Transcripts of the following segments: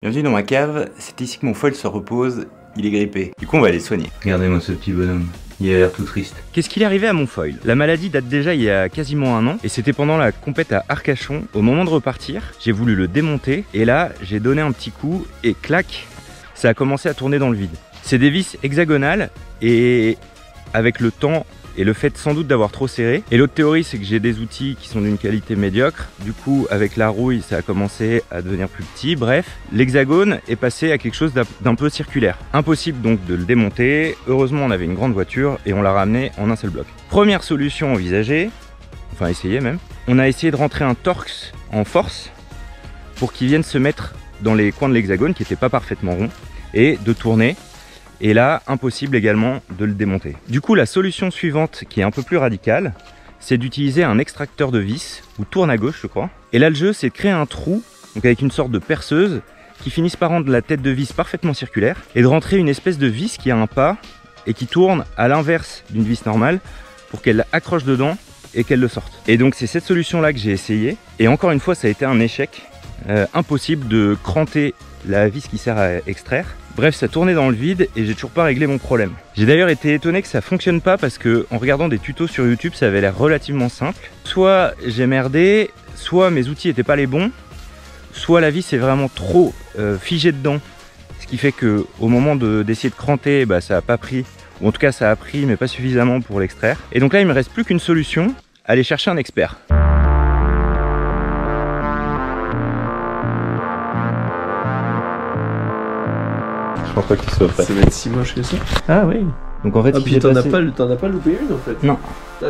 Bienvenue dans ma cave, c'est ici que mon foil se repose, il est grippé. Du coup on va aller soigner. Regardez-moi ce petit bonhomme, il a l'air tout triste. Qu'est-ce qu'il est arrivé à mon foil? La maladie date déjà il y a quasiment un an et c'était pendant la compète à Arcachon. Au moment de repartir, j'ai voulu le démonter et là j'ai donné un petit coup et clac, ça a commencé à tourner dans le vide. C'est des vis hexagonales et avec le temps et le fait sans doute d'avoir trop serré. Et l'autre théorie, c'est que j'ai des outils qui sont d'une qualité médiocre. Du coup, avec la rouille, ça a commencé à devenir plus petit. Bref, l'hexagone est passé à quelque chose d'un peu circulaire. Impossible donc de le démonter. Heureusement, on avait une grande voiture et on l'a ramené en un seul bloc. Première solution envisagée, enfin essayée même, on a essayé de rentrer un Torx en force pour qu'il vienne se mettre dans les coins de l'hexagone qui n'étaient pas parfaitement ronds et de tourner. Et là, impossible également de le démonter. Du coup, la solution suivante, qui est un peu plus radicale, c'est d'utiliser un extracteur de vis, ou tourne à gauche je crois. Et là le jeu, c'est de créer un trou, donc avec une sorte de perceuse, qui finisse par rendre la tête de vis parfaitement circulaire, et de rentrer une espèce de vis qui a un pas, et qui tourne à l'inverse d'une vis normale, pour qu'elle accroche dedans, et qu'elle le sorte. Et donc c'est cette solution-là que j'ai essayé, et encore une fois ça a été un échec. Impossible de cranter la vis qui sert à extraire. Bref, ça tournait dans le vide et j'ai toujours pas réglé mon problème. J'ai d'ailleurs été étonné que ça fonctionne pas parce que en regardant des tutos sur YouTube, ça avait l'air relativement simple. Soit j'ai merdé, soit mes outils étaient pas les bons, soit la vis est vraiment trop figée dedans. Ce qui fait que au moment d'essayer de cranter, bah, ça a pas pris, ou en tout cas ça a pris mais pas suffisamment pour l'extraire. Et donc là il me reste plus qu'une solution, aller chercher un expert. Je pense pas qu'il soit prêt. Ça va être si moche que ça. Ah oui. Donc en fait, ah, puis t'en as pas loupé une en fait. Non.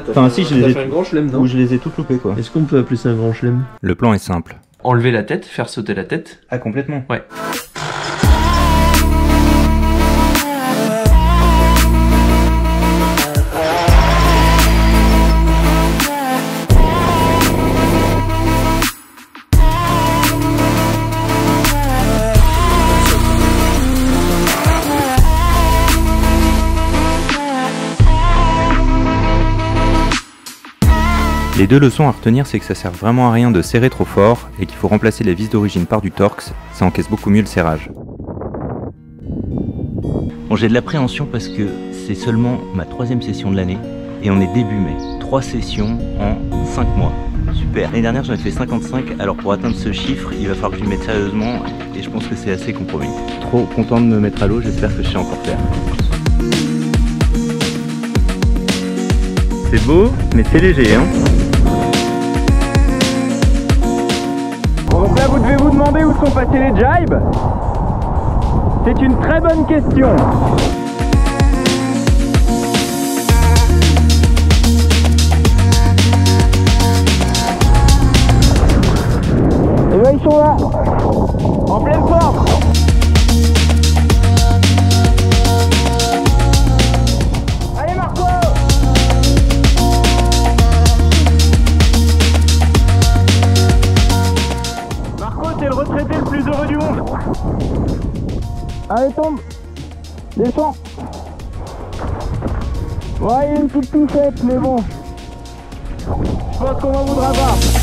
Enfin si, je les ai fait un grand chelem, non? Ou je les ai toutes loupées quoi. Est-ce qu'on peut appeler ça un grand chelem? Le plan est simple. Enlever la tête, faire sauter la tête. Ah complètement. Ouais. Les deux leçons à retenir, c'est que ça sert vraiment à rien de serrer trop fort et qu'il faut remplacer les vis d'origine par du Torx, ça encaisse beaucoup mieux le serrage. Bon, j'ai de l'appréhension parce que c'est seulement ma 3e session de l'année et on est début mai. 3 sessions en 5 mois. Super. L'année dernière j'en ai fait 55, alors pour atteindre ce chiffre, il va falloir que je m'y mette sérieusement et je pense que c'est assez compromis. Trop content de me mettre à l'eau, j'espère que je sais encore faire. C'est beau, mais c'est léger hein. Donc là vous devez vous demander où sont passés les jibes. C'est une très bonne question. Et là ils sont là, en pleine forme. Allez Marco. T'es le retraité le plus heureux du monde. Allez tombe. Descends. Ouais il y a une petite touchette mais bon. Je pense qu'on m'en voudra pas.